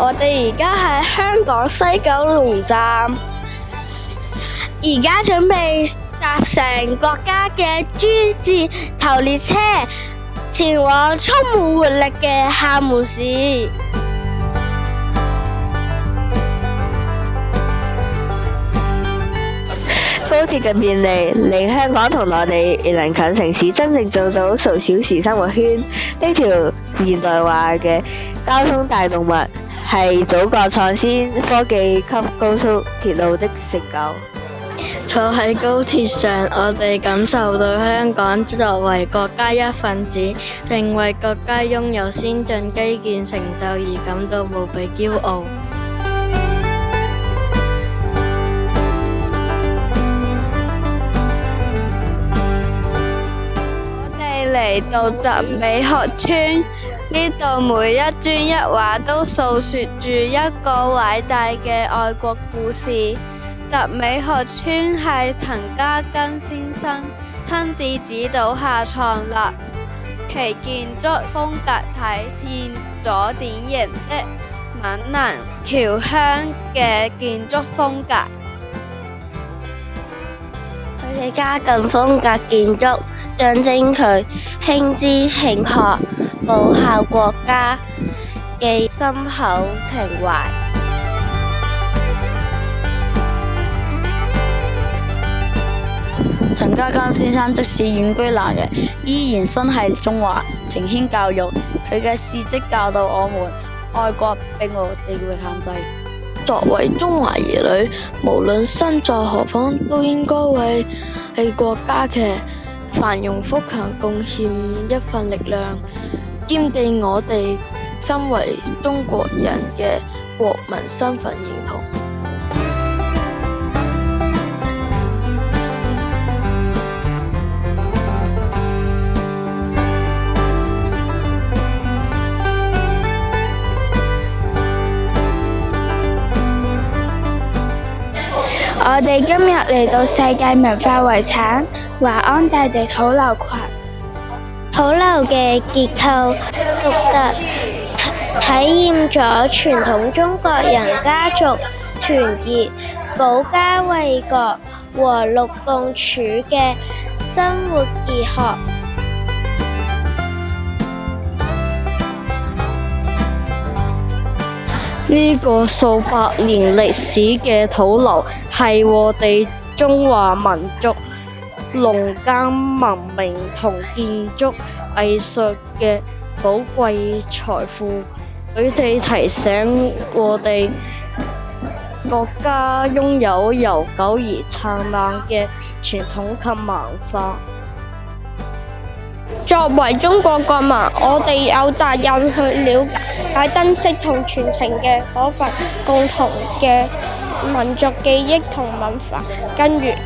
我哋而家喺香港西九龍站，而家準備搭乘國家嘅 G 字頭列車，前往充滿活力嘅廈門市。高鐵嘅便利，令香港同內地鄰近城市真正做到數小時生活圈。呢條現代化嘅交通大動脈，係祖國創新科技級高速鐵路的成就。坐喺高鐵上，我哋感受到香港作為國家一份子，並為國家擁有先進基建成就而感到無比驕傲。嚟到集美學村，呢度每一磚一畫都訴說住一個偉大嘅愛國故事。集美學村係陳嘉庚先生親自指導下創立，其建築風格體現咗典型的閩南僑鄉嘅建築風格。佢嘅嘉庚風格建築象徵佢興知興學、報效國家嘅深厚情懷。陳嘉庚先生即使遠居南洋，依然心繫中華，情牽教育。佢嘅事蹟教導我們，愛國並無地域限制。作為中華兒女，無論身在何方，都應該為國家嘅繁榮富強貢獻一份力量，堅定我哋身為中國人嘅國民身份認同。我哋今日嚟到世界文化遺產華安大地土樓群，土樓嘅結構獨特，體驗咗傳統中國人家族團結、保家衛國、和睦共處嘅生活哲學。呢個數百年歷史嘅土樓係我哋中華民族農耕文明同建築藝術嘅寶貴財富。佢哋提醒我哋國家擁有悠久而燦爛嘅傳統及文化。作為中國國民，我哋有責任去了解、珍惜同傳承嘅嗰份共同嘅民族記憶同文化根源。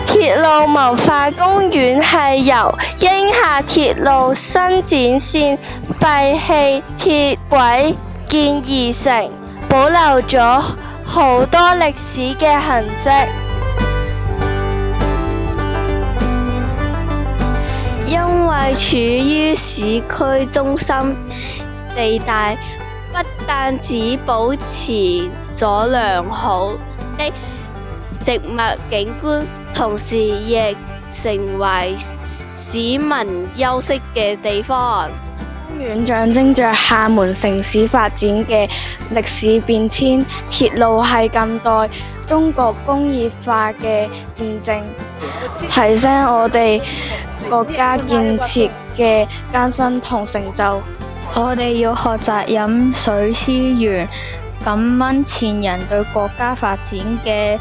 鐵路文化公園係由英廈鐵路新展線廢棄鐵軌建而成，保留咗好多歷史嘅痕跡。因為處於市區中心地帶，不但只保持咗良好的植物景觀，同時亦成為市民休息嘅地方。公園象徵着廈門城市發展嘅歷史變遷，鐵路係近代中國工業化嘅見證，提醒我哋國家建設嘅艱辛同成就。我哋要學習飲水思源，感恩前人對國家發展嘅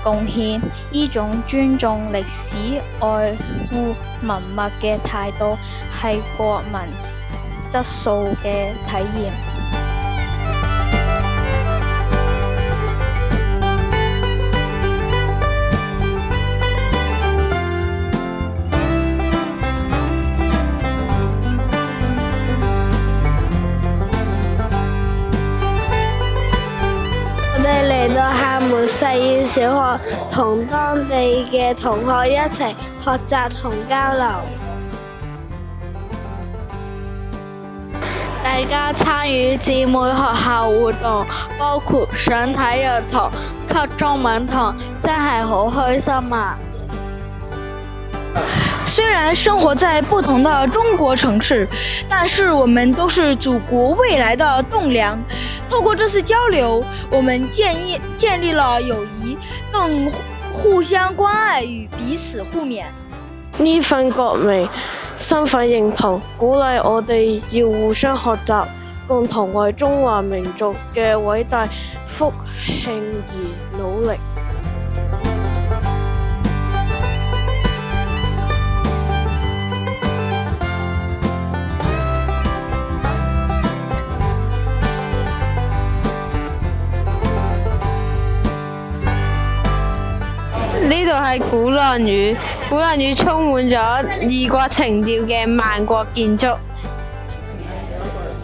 貢獻，呢種尊重歷史、愛護文物嘅態度，係國民質素嘅體現。我實驗小學，同當地嘅同學一齊學習同交流。大家參與姊妹學校活動，包括上體育堂及中文堂，真係好開心啊！虽然生活在不同的中国城市，但是我们都是祖国未来的栋梁。透过这次交流，我们建立了友谊，更互相關愛與彼此互勉。呢份國民身份認同，鼓勵我哋要互相學習，共同為中華民族嘅偉大復興而努力。呢度係鼓浪嶼，鼓浪嶼充滿咗異國情調嘅萬國建築。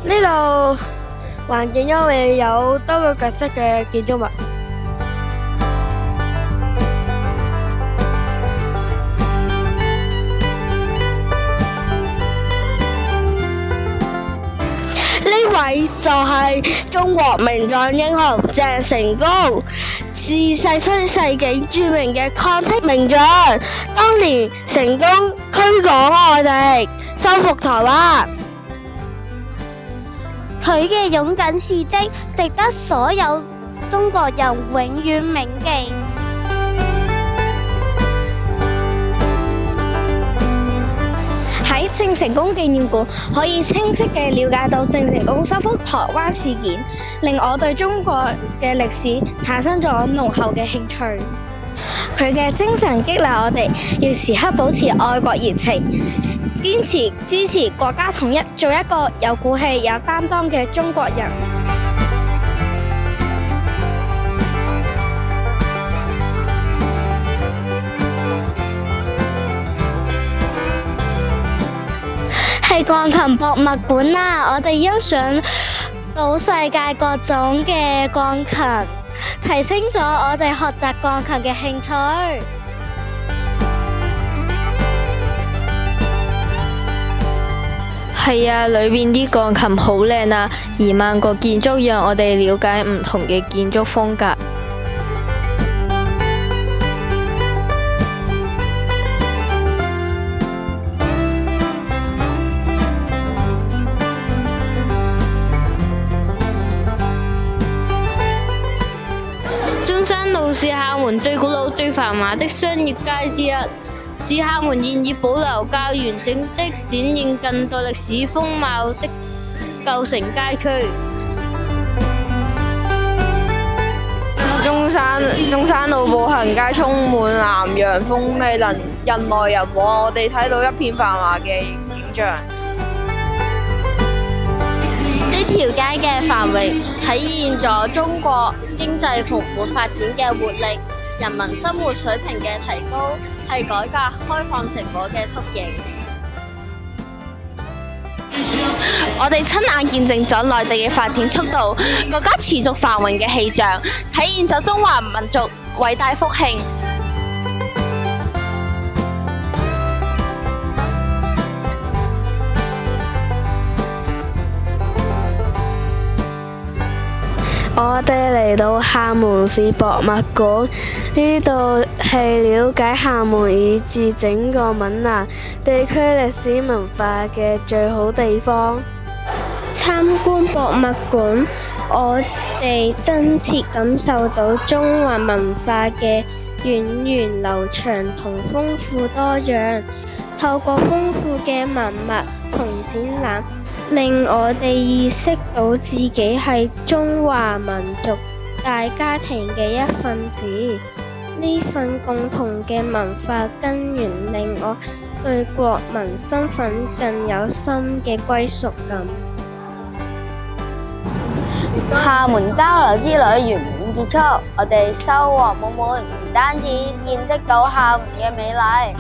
呢度環境優美，有多個特色嘅建築物。呢位就係中國名將英雄鄭成功，是17世紀著名嘅抗清名將，當年成功驅趕外敵，收復台灣。佢嘅勇敢事蹟值得所有中國人永遠銘記。喺鄭成功紀念館可以清晰地了解到鄭成功收復台灣事件，令我對中國嘅歷史產生咗濃厚嘅興趣。佢嘅精神激勵我哋要時刻保持愛國熱情，堅持支持國家統一，做一個有骨氣、有擔當嘅中國人。係鋼琴博物館啊！我哋欣賞到世界各種嘅鋼琴，提升咗我哋學習鋼琴嘅興趣。係啊，裏面啲鋼琴好靚啊，而萬國建築讓我哋了解唔同嘅建築風格。中山路是廈門最古老、最繁華的商業街之一，是廈門現已保留較完整的展現近代歷史風貌的舊城街區。中山路步行街充滿南洋風味，人來人往，我哋睇到一片繁華嘅景象。呢條街嘅繁榮體現咗中國經濟蓬勃發展嘅活力，人民生活水平嘅提高係改革開放成果嘅縮影。我哋親眼見證咗內地嘅發展速度，國家持續繁榮嘅氣象，體現咗中華民族偉大復興。我哋嚟到廈門市博物館，呢度係了解廈門以至整個閩南地區歷史文化嘅最好地方。參觀博物館，我哋真切感受到中華文化嘅源遠流長同豐富多樣。透過豐富嘅文物同展覽，令我哋意識到自己係中華民族大家庭嘅一份子。呢份共同嘅文化根源，令我對國民身份更有深嘅歸屬感。廈門交流之旅圓滿結束，我哋收穫滿滿，唔單止見識到廈門嘅美麗、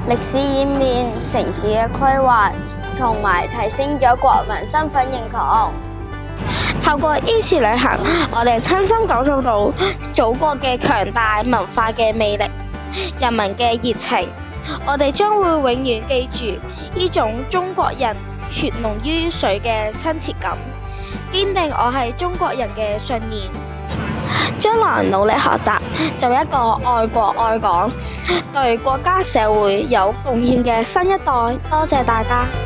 歷史演變、城市嘅規劃，同埋提升咗國民身份認同。透過呢次旅行，我哋親身感受到祖國嘅強大、文化嘅魅力、人民嘅熱情。我哋將會永遠記住呢種中國人血濃於水嘅親切感，堅定我係中國人嘅信念。將來努力學習，做一個愛國愛港、對國家社會有貢獻嘅新一代。多謝大家。